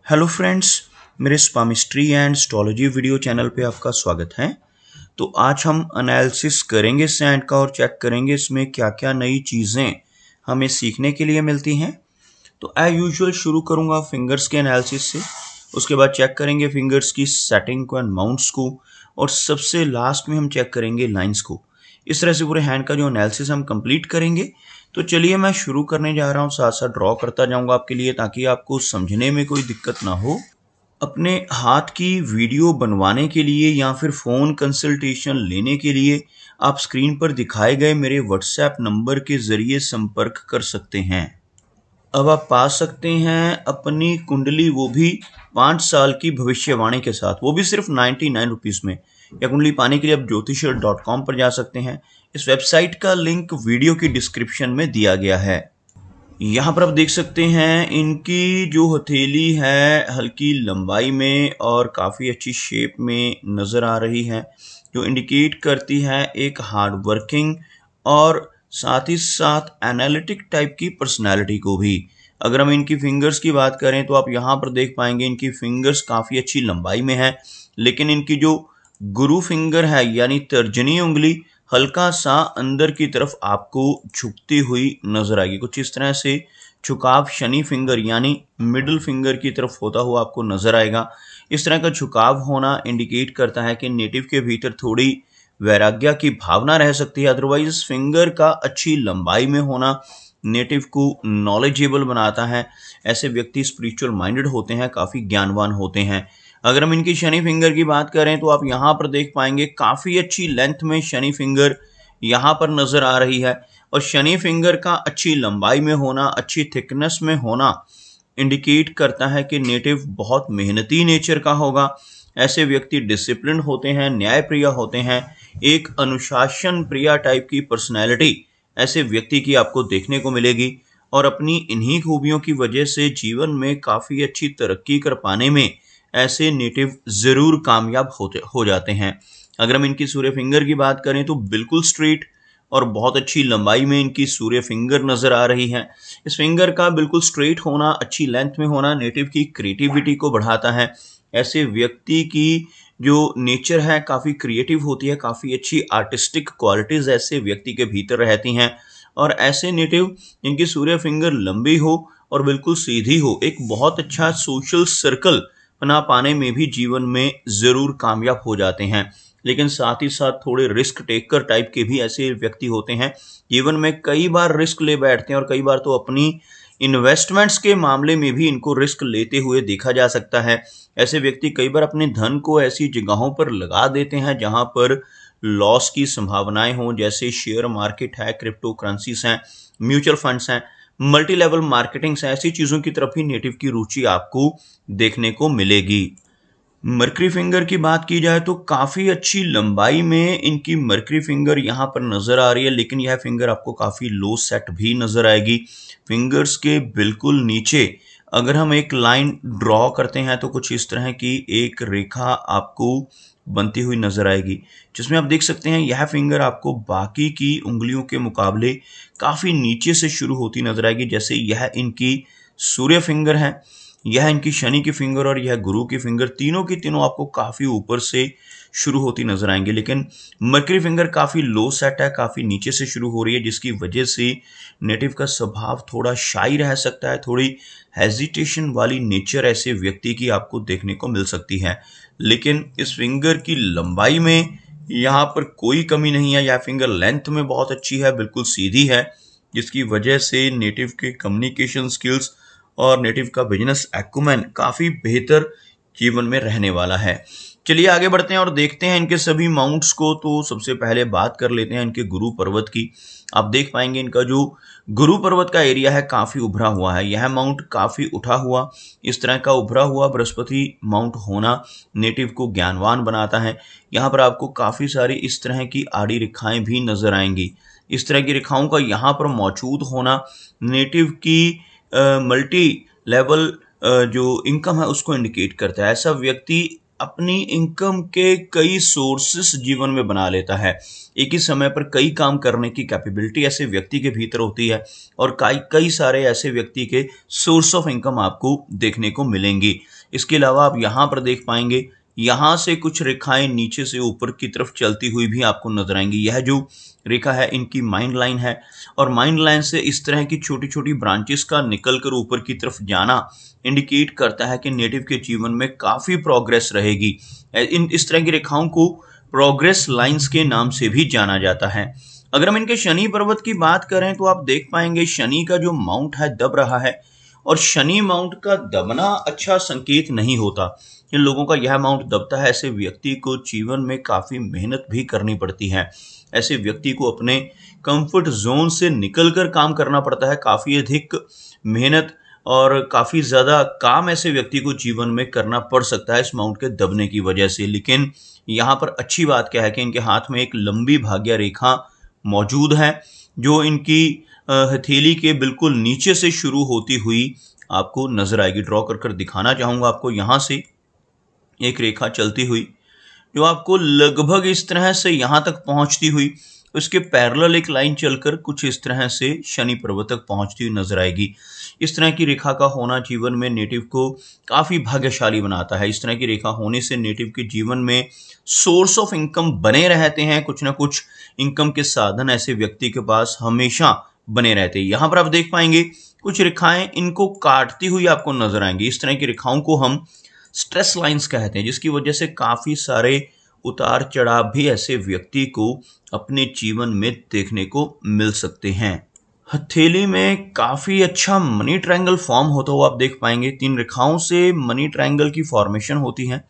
Hello friends, मेरे स्पामिस्ट्री and astrology video channel पे आपका स्वागत है। तो आज हम एनालिसिस करेंगे सैंड का और चेक करेंगे इसमें क्या क्या नई चीज़ें हमें सीखने के लिए मिलती हैं। तो एज यूजुअल शुरू करूंगा फिंगर्स के एनालिसिस से, उसके बाद चेक करेंगे फिंगर्स की सेटिंग को एंड माउंट्स को, और सबसे लास्ट में हम चेक करेंगे लाइंस को। इस तरह से पूरे हैंड का जो एनालिसिस हम कंप्लीट करेंगे। तो चलिए मैं शुरू करने जा रहा हूँ, साथ साथ ड्रॉ करता जाऊंगा आपके लिए ताकि आपको समझने में कोई दिक्कत ना हो। अपने हाथ की वीडियो बनवाने के लिए या फिर फ़ोन कंसल्टेशन लेने के लिए आप स्क्रीन पर दिखाए गए मेरे व्हाट्सएप नंबर के ज़रिए संपर्क कर सकते हैं। अब आप पा सकते हैं अपनी कुंडली, वो भी 5 साल की भविष्यवाणी के साथ, वो भी सिर्फ 99 रुपीज़ में। या कुंडली पाने के लिए आप ज्योतिषर.com पर जा सकते हैं। इस वेबसाइट का लिंक वीडियो की डिस्क्रिप्शन में दिया गया है। यहाँ पर आप देख सकते हैं इनकी जो हथेली है हल्की लंबाई में और काफ़ी अच्छी शेप में नज़र आ रही है, जो इंडिकेट करती है एक हार्ड वर्किंग और साथ ही साथ एनालिटिक टाइप की पर्सनालिटी को भी। अगर हम इनकी फिंगर्स की बात करें तो आप यहाँ पर देख पाएंगे इनकी फिंगर्स काफ़ी अच्छी लंबाई में है, लेकिन इनकी जो गुरु फिंगर है यानी तर्जनी उंगली हल्का सा अंदर की तरफ आपको झुकती हुई नजर आएगी। कुछ इस तरह से झुकाव शनि फिंगर यानी मिडिल फिंगर की तरफ होता हुआ आपको नजर आएगा। इस तरह का झुकाव होना इंडिकेट करता है कि नेटिव के भीतर थोड़ी वैराग्य की भावना रह सकती है। अदरवाइज फिंगर का अच्छी लंबाई में होना नेटिव को नॉलेजेबल बनाता है। ऐसे व्यक्ति स्पिरिचुअल माइंडेड होते हैं, काफ़ी ज्ञानवान होते हैं। अगर हम इनकी शनि फिंगर की बात करें तो आप यहाँ पर देख पाएंगे काफ़ी अच्छी लेंथ में शनि फिंगर यहाँ पर नज़र आ रही है, और शनि फिंगर का अच्छी लंबाई में होना, अच्छी थिकनेस में होना इंडिकेट करता है कि नेटिव बहुत मेहनती नेचर का होगा। ऐसे व्यक्ति डिसिप्लिन होते हैं, न्यायप्रिय होते हैं, एक अनुशासन प्रिय टाइप की पर्सनैलिटी ऐसे व्यक्ति की आपको देखने को मिलेगी, और अपनी इन्हीं खूबियों की वजह से जीवन में काफ़ी अच्छी तरक्की कर पाने में ऐसे नेटिव ज़रूर कामयाब हो जाते हैं। अगर हम इनकी सूर्य फिंगर की बात करें तो बिल्कुल स्ट्रेट और बहुत अच्छी लंबाई में इनकी सूर्य फिंगर नज़र आ रही है। इस फिंगर का बिल्कुल स्ट्रेट होना, अच्छी लेंथ में होना नेटिव की क्रिएटिविटी को बढ़ाता है। ऐसे व्यक्ति की जो नेचर है काफ़ी क्रिएटिव होती है, काफ़ी अच्छी आर्टिस्टिक क्वालिटीज़ ऐसे व्यक्ति के भीतर रहती हैं। और ऐसे नेटिव जिनकी सूर्य फिंगर लंबी हो और बिल्कुल सीधी हो, एक बहुत अच्छा सोशल सर्कल बना पाने में भी जीवन में ज़रूर कामयाब हो जाते हैं। लेकिन साथ ही साथ थोड़े रिस्क टेकर टाइप के भी ऐसे व्यक्ति होते हैं। जीवन में कई बार रिस्क ले बैठते हैं और कई बार तो अपनी इन्वेस्टमेंट्स के मामले में भी इनको रिस्क लेते हुए देखा जा सकता है। ऐसे व्यक्ति कई बार अपने धन को ऐसी जगहों पर लगा देते हैं जहां पर लॉस की संभावनाएं हों, जैसे शेयर मार्केट है, क्रिप्टो करेंसीज हैं, म्यूचुअल फंड्स हैं, मल्टी लेवल मार्केटिंग से, ऐसी चीज़ों की तरफ ही नेटिव की रुचि आपको देखने को मिलेगी। मर्करी फिंगर की बात की जाए तो काफ़ी अच्छी लंबाई में इनकी मर्करी फिंगर यहाँ पर नज़र आ रही है, लेकिन यह फिंगर आपको काफ़ी लो सेट भी नज़र आएगी। फिंगर्स के बिल्कुल नीचे अगर हम एक लाइन ड्रॉ करते हैं तो कुछ इस तरह की एक रेखा आपको बनती हुई नज़र आएगी, जिसमें आप देख सकते हैं यह फिंगर आपको बाकी की उंगलियों के मुकाबले काफ़ी नीचे से शुरू होती नज़र आएगी। जैसे यह इनकी सूर्य फिंगर है, यह इनकी शनि की फिंगर और यह गुरु की फिंगर, तीनों की तीनों आपको काफ़ी ऊपर से शुरू होती नजर आएंगे। लेकिन मर्करी फिंगर काफ़ी लो सेट है, काफ़ी नीचे से शुरू हो रही है, जिसकी वजह से नेटिव का स्वभाव थोड़ा शाई रह सकता है। थोड़ी हेजिटेशन वाली नेचर ऐसे व्यक्ति की आपको देखने को मिल सकती है। लेकिन इस फिंगर की लंबाई में यहाँ पर कोई कमी नहीं है। यह फिंगर लेंथ में बहुत अच्छी है, बिल्कुल सीधी है, जिसकी वजह से नेटिव के कम्युनिकेशन स्किल्स और नेटिव का बिजनेस एक्यूमेन काफ़ी बेहतर जीवन में रहने वाला है। चलिए आगे बढ़ते हैं और देखते हैं इनके सभी माउंट्स को। तो सबसे पहले बात कर लेते हैं इनके गुरु पर्वत की। आप देख पाएंगे इनका जो गुरु पर्वत का एरिया है काफ़ी उभरा हुआ है। यह माउंट काफ़ी उठा हुआ, इस तरह का उभरा हुआ बृहस्पति माउंट होना नेटिव को ज्ञानवान बनाता है। यहाँ पर आपको काफ़ी सारी इस तरह की आड़ी रेखाएं भी नजर आएंगी। इस तरह की रेखाओं का यहाँ पर मौजूद होना नेटिव की मल्टी लेवल जो इनकम है उसको इंडिकेट करता है। ऐसा व्यक्ति अपनी इनकम के कई सोर्सेस जीवन में बना लेता है। एक ही समय पर कई काम करने की कैपेबिलिटी ऐसे व्यक्ति के भीतर होती है, और कई कई सारे ऐसे व्यक्ति के सोर्स ऑफ इनकम आपको देखने को मिलेंगी। इसके अलावा आप यहाँ पर देख पाएंगे, यहाँ से कुछ रेखाएं नीचे से ऊपर की तरफ चलती हुई भी आपको नजर आएंगी। यह जो रेखा है इनकी माइंड लाइन है, और माइंड लाइन से इस तरह की छोटी छोटी ब्रांचेस का निकलकर ऊपर की तरफ जाना इंडिकेट करता है कि नेटिव के जीवन में काफी प्रोग्रेस रहेगी। इस तरह की रेखाओं को प्रोग्रेस लाइंस के नाम से भी जाना जाता है। अगर हम इनके शनि पर्वत की बात करें तो आप देख पाएंगे शनि का जो माउंट है दब रहा है, और शनि माउंट का दबना अच्छा संकेत नहीं होता। इन लोगों का यह माउंट दबता है, ऐसे व्यक्ति को जीवन में काफी मेहनत भी करनी पड़ती है। ऐसे व्यक्ति को अपने कंफर्ट जोन से निकलकर काम करना पड़ता है, काफी अधिक मेहनत और काफी ज्यादा काम ऐसे व्यक्ति को जीवन में करना पड़ सकता है इस माउंट के दबने की वजह से। लेकिन यहाँ पर अच्छी बात क्या है कि इनके हाथ में एक लंबी भाग्य रेखा मौजूद है, जो इनकी हथेली के बिल्कुल नीचे से शुरू होती हुई आपको नजर आएगी। ड्रॉ कर कर दिखाना चाहूंगा आपको, यहाँ से एक रेखा चलती हुई जो आपको लगभग इस तरह से यहाँ तक पहुंचती हुई, उसके पैरेलल एक लाइन चलकर कुछ इस तरह से शनि पर्वत तक पहुंचती हुई नजर आएगी। इस तरह की रेखा का होना जीवन में नेटिव को काफी भाग्यशाली बनाता है। इस तरह की रेखा होने से नेटिव के जीवन में सोर्स ऑफ इनकम बने रहते हैं, कुछ ना कुछ इनकम के साधन ऐसे व्यक्ति के पास हमेशा बने रहते हैं। यहाँ पर आप देख पाएंगे कुछ रेखाएं इनको काटती हुई आपको नजर आएंगी। इस तरह की रेखाओं को हम स्ट्रेस लाइंस कहते हैं, जिसकी वजह से काफी सारे उतार चढ़ाव भी ऐसे व्यक्ति को अपने जीवन में देखने को मिल सकते हैं। हथेली में काफी अच्छा मनी ट्रायंगल फॉर्म होता हुआ आप देख पाएंगे। 3 रेखाओं से मनी ट्रायंगल की फॉर्मेशन होती है।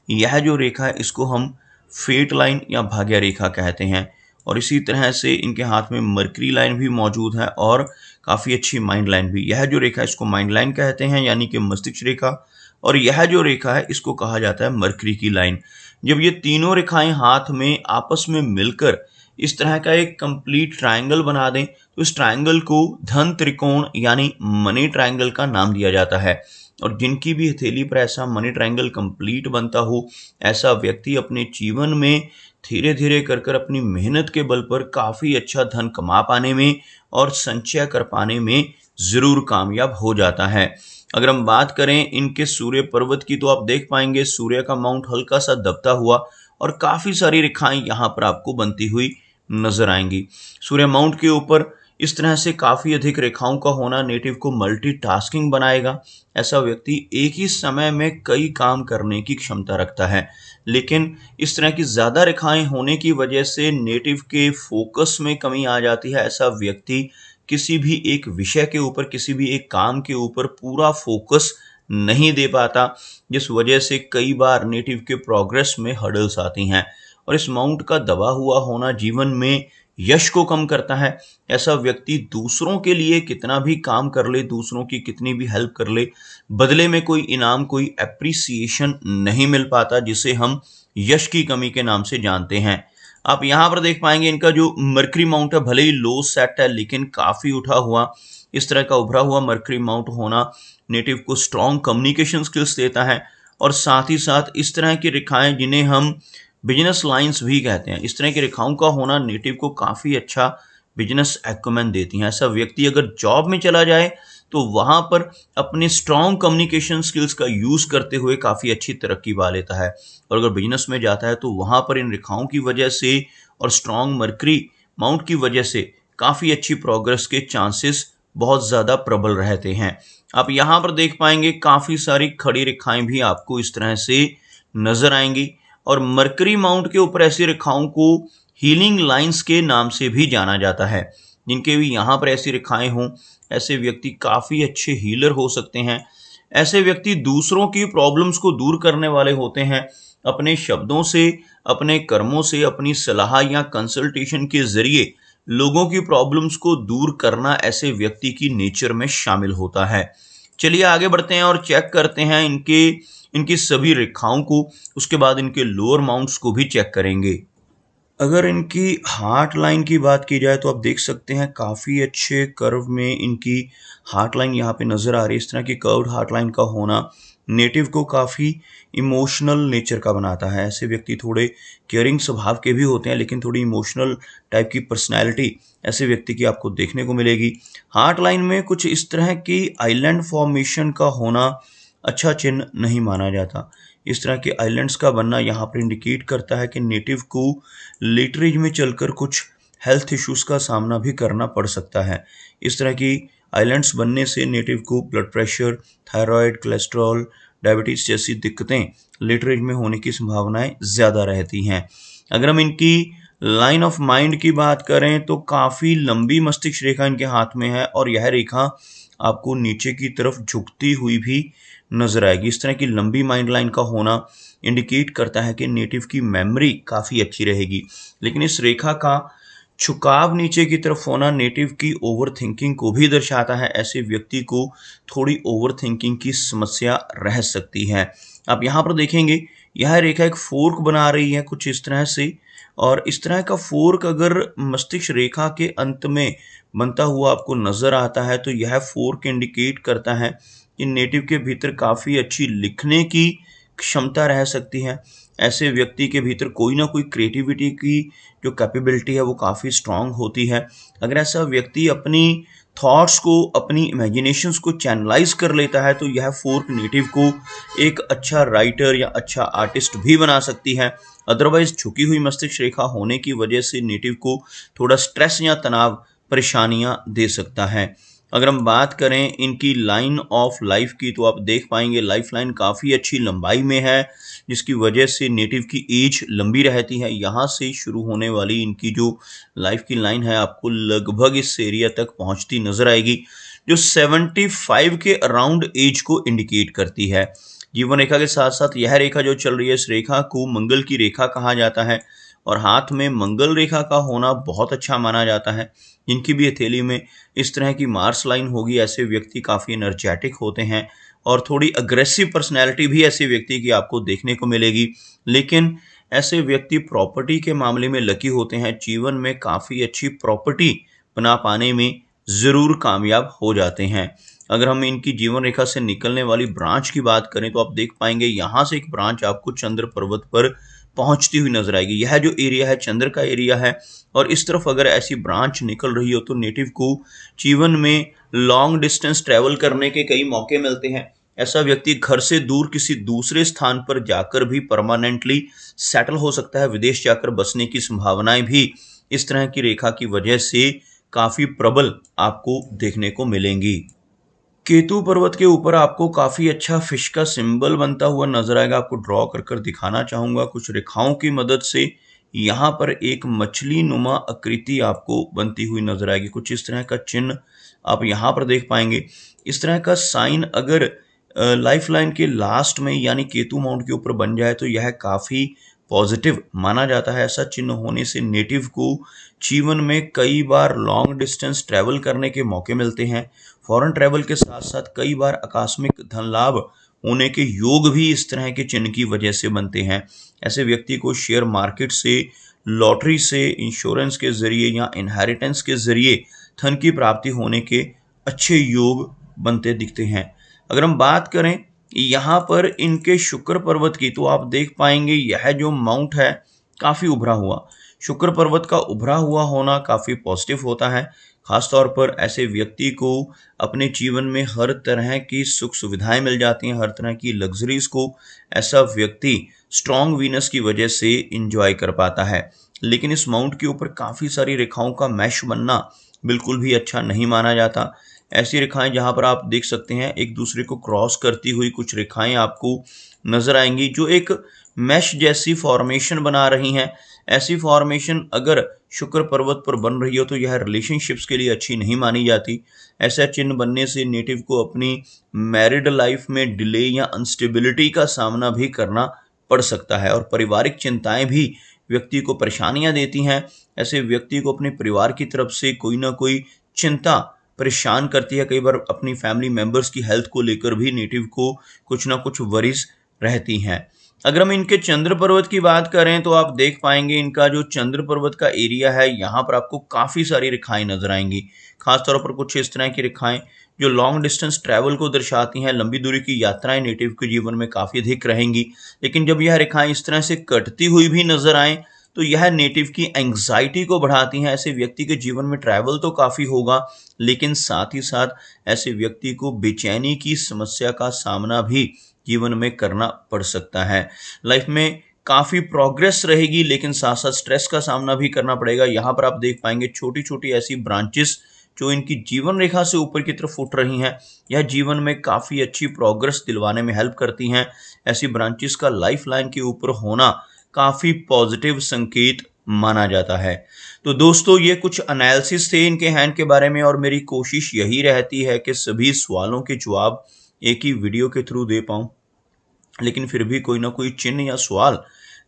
यह जो रेखा है इसको हम फेट लाइन या भाग्य रेखा कहते हैं, और इसी तरह से इनके हाथ में मरकरी लाइन भी मौजूद है और काफी अच्छी माइंड लाइन भी। यह जो रेखा है इसको माइंड लाइन कहते हैं, यानी कि मस्तिष्क रेखा, और यह जो रेखा है इसको कहा जाता है मरकरी की लाइन। जब ये तीनों रेखाएं हाथ में आपस में मिलकर इस तरह का एक कंप्लीट ट्रायंगल बना दें तो इस ट्रायंगल को धन त्रिकोण यानी मनी ट्रायंगल का नाम दिया जाता है। और जिनकी भी हथेली पर ऐसा मनी ट्रायंगल कंप्लीट बनता हो, ऐसा व्यक्ति अपने जीवन में धीरे धीरे कर कर अपनी मेहनत के बल पर काफी अच्छा धन कमा पाने में और संचय कर पाने में जरूर कामयाब हो जाता है। अगर हम बात करें इनके सूर्य पर्वत की तो आप देख पाएंगे सूर्य का माउंट हल्का सा दबता हुआ और काफी सारी रेखाएं यहाँ पर आपको बनती हुई नजर आएंगी। सूर्य माउंट के ऊपर इस तरह से काफी अधिक रेखाओं का होना नेटिव को मल्टीटास्किंग बनाएगा। ऐसा व्यक्ति एक ही समय में कई काम करने की क्षमता रखता है, लेकिन इस तरह की ज्यादा रेखाएं होने की वजह से नेटिव के फोकस में कमी आ जाती है। ऐसा व्यक्ति किसी भी एक विषय के ऊपर, किसी भी एक काम के ऊपर पूरा फोकस नहीं दे पाता, जिस वजह से कई बार नेटिव के प्रोग्रेस में हर्डल्स आती हैं। और इस माउंट का दबा हुआ होना जीवन में यश को कम करता है। ऐसा व्यक्ति दूसरों के लिए कितना भी काम कर ले, दूसरों की कितनी भी हेल्प कर ले, बदले में कोई इनाम, कोई एप्रिसिएशन नहीं मिल पाता, जिसे हम यश की कमी के नाम से जानते हैं। आप यहाँ पर देख पाएंगे इनका जो मरकरी माउंट है भले ही लो सेट है लेकिन काफी उठा हुआ, इस तरह का उभरा हुआ मरकरी माउंट होना नेटिव को स्ट्रॉन्ग कम्युनिकेशन स्किल्स देता है। और साथ ही साथ इस तरह की रेखाएं जिन्हें हम बिजनेस लाइंस भी कहते हैं, इस तरह की रेखाओं का होना नेटिव को काफी अच्छा बिजनेस एक्यूमेन देती हैं। ऐसा व्यक्ति अगर जॉब में चला जाए तो वहां पर अपने स्ट्रॉन्ग कम्युनिकेशन स्किल्स का यूज करते हुए काफी अच्छी तरक्की पा लेता है। और अगर बिजनेस में जाता है तो वहां पर इन रेखाओं की वजह से और स्ट्रॉन्ग मरकरी माउंट की वजह से काफी अच्छी प्रोग्रेस के चांसेस बहुत ज्यादा प्रबल रहते हैं। आप यहाँ पर देख पाएंगे काफी सारी खड़ी रेखाएं भी आपको इस तरह से नजर आएंगी। और मरकरी माउंट के ऊपर ऐसी रेखाओं को हीलिंग लाइंस के नाम से भी जाना जाता है। जिनके भी यहाँ पर ऐसी रेखाएं हों, ऐसे व्यक्ति काफी अच्छे हीलर हो सकते हैं। ऐसे व्यक्ति दूसरों की प्रॉब्लम्स को दूर करने वाले होते हैं। अपने शब्दों से, अपने कर्मों से, अपनी सलाह या कंसल्टेशन के जरिए लोगों की प्रॉब्लम्स को दूर करना ऐसे व्यक्ति की नेचर में शामिल होता है। चलिए आगे बढ़ते हैं और चेक करते हैं इनकी सभी रेखाओं को, उसके बाद इनके लोअर माउंट्स को भी चेक करेंगे। अगर इनकी हार्ट लाइन की बात की जाए तो आप देख सकते हैं काफ़ी अच्छे कर्व में इनकी हार्ट लाइन यहाँ पे नज़र आ रही है। इस तरह की कर्व्ड हार्ट लाइन का होना नेटिव को काफ़ी इमोशनल नेचर का बनाता है। ऐसे व्यक्ति थोड़े केयरिंग स्वभाव के भी होते हैं, लेकिन थोड़ी इमोशनल टाइप की पर्सनैलिटी ऐसे व्यक्ति की आपको देखने को मिलेगी। हार्ट लाइन में कुछ इस तरह की आइलैंड फॉर्मेशन का होना अच्छा चिन्ह नहीं माना जाता। इस तरह के आइलैंड्स का बनना यहाँ पर इंडिकेट करता है कि नेटिव को लेटर एज में चलकर कुछ हेल्थ इश्यूज का सामना भी करना पड़ सकता है। इस तरह की आइलैंड्स बनने से नेटिव को blood pressure, thyroid, cholesterol, diabetes जैसी दिक्कतें लेटर एज में होने की संभावनाएं ज़्यादा रहती हैं। अगर हम इनकी लाइन ऑफ माइंड की बात करें तो काफ़ी लंबी मस्तिष्क रेखा इनके हाथ में है और यह रेखा आपको नीचे की तरफ झुकती हुई भी नजर आएगी। इस तरह की लंबी माइंड लाइन का होना इंडिकेट करता है कि नेटिव की मेमोरी काफ़ी अच्छी रहेगी। लेकिन इस रेखा का झुकाव नीचे की तरफ होना नेटिव की ओवर थिंकिंग को भी दर्शाता है। ऐसे व्यक्ति को थोड़ी ओवर थिंकिंग की समस्या रह सकती है। आप यहाँ पर देखेंगे यह रेखा एक फोर्क बना रही है कुछ इस तरह से, और इस तरह का फोर्क अगर मस्तिष्क रेखा के अंत में बनता हुआ आपको नजर आता है तो यह फोर्क इंडिकेट करता है कि नेटिव के भीतर काफ़ी अच्छी लिखने की क्षमता रह सकती है। ऐसे व्यक्ति के भीतर कोई ना कोई क्रिएटिविटी की जो कैपेबिलिटी है वो काफ़ी स्ट्रांग होती है। अगर ऐसा व्यक्ति अपनी थॉट्स को, अपनी इमेजिनेशंस को चैनलाइज कर लेता है तो यह फोर्क नेटिव को एक अच्छा राइटर या अच्छा आर्टिस्ट भी बना सकती है। अदरवाइज झुकी हुई मस्तिष्क रेखा होने की वजह से नेटिव को थोड़ा स्ट्रेस या तनाव परेशानियां दे सकता है। अगर हम बात करें इनकी लाइन ऑफ लाइफ की तो आप देख पाएंगे लाइफ लाइन काफ़ी अच्छी लंबाई में है, जिसकी वजह से नेटिव की एज लंबी रहती है। यहाँ से शुरू होने वाली इनकी जो लाइफ की लाइन है आपको लगभग इस एरिया तक पहुँचती नजर आएगी, जो 75 के अराउंड एज को इंडिकेट करती है। जीवन रेखा के साथ साथ यह रेखा जो चल रही है, इस रेखा को मंगल की रेखा कहा जाता है और हाथ में मंगल रेखा का होना बहुत अच्छा माना जाता है। जिनकी भी हथेली में इस तरह की मार्स लाइन होगी, ऐसे व्यक्ति काफ़ी एनर्जेटिक होते हैं और थोड़ी अग्रेसिव पर्सनैलिटी भी ऐसे व्यक्ति की आपको देखने को मिलेगी। लेकिन ऐसे व्यक्ति प्रॉपर्टी के मामले में लकी होते हैं, जीवन में काफ़ी अच्छी प्रॉपर्टी बना पाने में ज़रूर कामयाब हो जाते हैं। अगर हम इनकी जीवन रेखा से निकलने वाली ब्रांच की बात करें तो आप देख पाएंगे यहाँ से एक ब्रांच आपको चंद्र पर्वत पर पहुंचती हुई नजर आएगी। यह जो एरिया है चंद्र का एरिया है और इस तरफ अगर ऐसी ब्रांच निकल रही हो तो नेटिव को जीवन में लॉन्ग डिस्टेंस ट्रैवल करने के कई मौके मिलते हैं। ऐसा व्यक्ति घर से दूर किसी दूसरे स्थान पर जाकर भी परमानेंटली सेटल हो सकता है। विदेश जाकर बसने की संभावनाएं भी इस तरह की रेखा की वजह से काफी प्रबल आपको देखने को मिलेंगी। केतु पर्वत के ऊपर आपको काफ़ी अच्छा फिश का सिंबल बनता हुआ नजर आएगा। आपको ड्रॉ कर कर दिखाना चाहूँगा कुछ रेखाओं की मदद से। यहाँ पर एक मछली नुमा आकृति आपको बनती हुई नजर आएगी। कुछ इस तरह का चिन्ह आप यहाँ पर देख पाएंगे। इस तरह का साइन अगर लाइफ लाइन के लास्ट में यानी केतु माउंट के ऊपर बन जाए तो यह काफ़ी पॉजिटिव माना जाता है। ऐसा चिन्ह होने से नेटिव को जीवन में कई बार लॉन्ग डिस्टेंस ट्रैवल करने के मौके मिलते हैं। फॉरेन ट्रैवल के साथ साथ कई बार आकस्मिक धन लाभ होने के योग भी इस तरह के चिन्ह की वजह से बनते हैं। ऐसे व्यक्ति को शेयर मार्केट से, लॉटरी से, इंश्योरेंस के जरिए या इनहेरिटेंस के जरिए धन की प्राप्ति होने के अच्छे योग बनते दिखते हैं। अगर हम बात करें यहाँ पर इनके शुक्र पर्वत की तो आप देख पाएंगे यह जो माउंट है काफ़ी उभरा हुआ। शुक्र पर्वत का उभरा हुआ होना काफ़ी पॉजिटिव होता है। खासतौर पर ऐसे व्यक्ति को अपने जीवन में हर तरह की सुख सुविधाएं मिल जाती हैं, हर तरह की लग्जरीज को ऐसा व्यक्ति स्ट्रॉन्ग वीनस की वजह से इंजॉय कर पाता है। लेकिन इस माउंट के ऊपर काफ़ी सारी रेखाओं का मैश बनना बिल्कुल भी अच्छा नहीं माना जाता। ऐसी रेखाएं जहां पर आप देख सकते हैं एक दूसरे को क्रॉस करती हुई कुछ रेखाएं आपको नजर आएंगी जो एक मैश जैसी फॉर्मेशन बना रही हैं। ऐसी फॉर्मेशन अगर शुक्र पर्वत पर बन रही हो तो यह रिलेशनशिप्स के लिए अच्छी नहीं मानी जाती। ऐसा चिन्ह बनने से नेटिव को अपनी मैरिड लाइफ में डिले या अनस्टेबिलिटी का सामना भी करना पड़ सकता है और पारिवारिक चिंताएं भी व्यक्ति को परेशानियां देती हैं। ऐसे व्यक्ति को अपने परिवार की तरफ से कोई ना कोई चिंता परेशान करती है। कई बार अपनी फैमिली मेंबर्स की हेल्थ को लेकर भी नेटिव को कुछ ना कुछ वरीज रहती हैं। अगर हम इनके चंद्र पर्वत की बात करें तो आप देख पाएंगे इनका जो चंद्र पर्वत का एरिया है यहाँ पर आपको काफ़ी सारी रेखाएं नजर आएंगी। खासतौर पर कुछ इस तरह की रेखाएं जो लॉन्ग डिस्टेंस ट्रैवल को दर्शाती हैं। लंबी दूरी की यात्राएं नेटिव के जीवन में काफ़ी अधिक रहेंगी। लेकिन जब यह रेखाएं इस तरह से कटती हुई भी नजर आएँ तो यह नेटिव की एंग्जाइटी को बढ़ाती हैं। ऐसे व्यक्ति के जीवन में ट्रैवल तो काफ़ी होगा, लेकिन साथ ही साथ ऐसे व्यक्ति को बेचैनी की समस्या का सामना भी जीवन में करना पड़ सकता है। लाइफ में काफ़ी प्रोग्रेस रहेगी, लेकिन साथ साथ स्ट्रेस का सामना भी करना पड़ेगा। यहाँ पर आप देख पाएंगे छोटी छोटी ऐसी ब्रांचेस जो इनकी जीवन रेखा से ऊपर की तरफ उठ रही हैं। यह जीवन में काफ़ी अच्छी प्रोग्रेस दिलवाने में हेल्प करती हैं। ऐसी ब्रांचेस का लाइफ लाइन के ऊपर होना काफ़ी पॉजिटिव संकेत माना जाता है। तो दोस्तों, ये कुछ एनालिसिस थे इनके हैंड के बारे में, और मेरी कोशिश यही रहती है कि सभी सवालों के जवाब एक ही वीडियो के थ्रू दे पाऊँ, लेकिन फिर भी कोई ना कोई चिन्ह या सवाल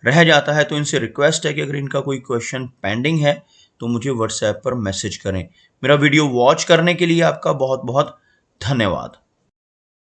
रह जाता है। तो इनसे रिक्वेस्ट है कि अगर इनका कोई क्वेश्चन पेंडिंग है तो मुझे व्हाट्सएप पर मैसेज करें। मेरा वीडियो वॉच करने के लिए आपका बहुत बहुत धन्यवाद।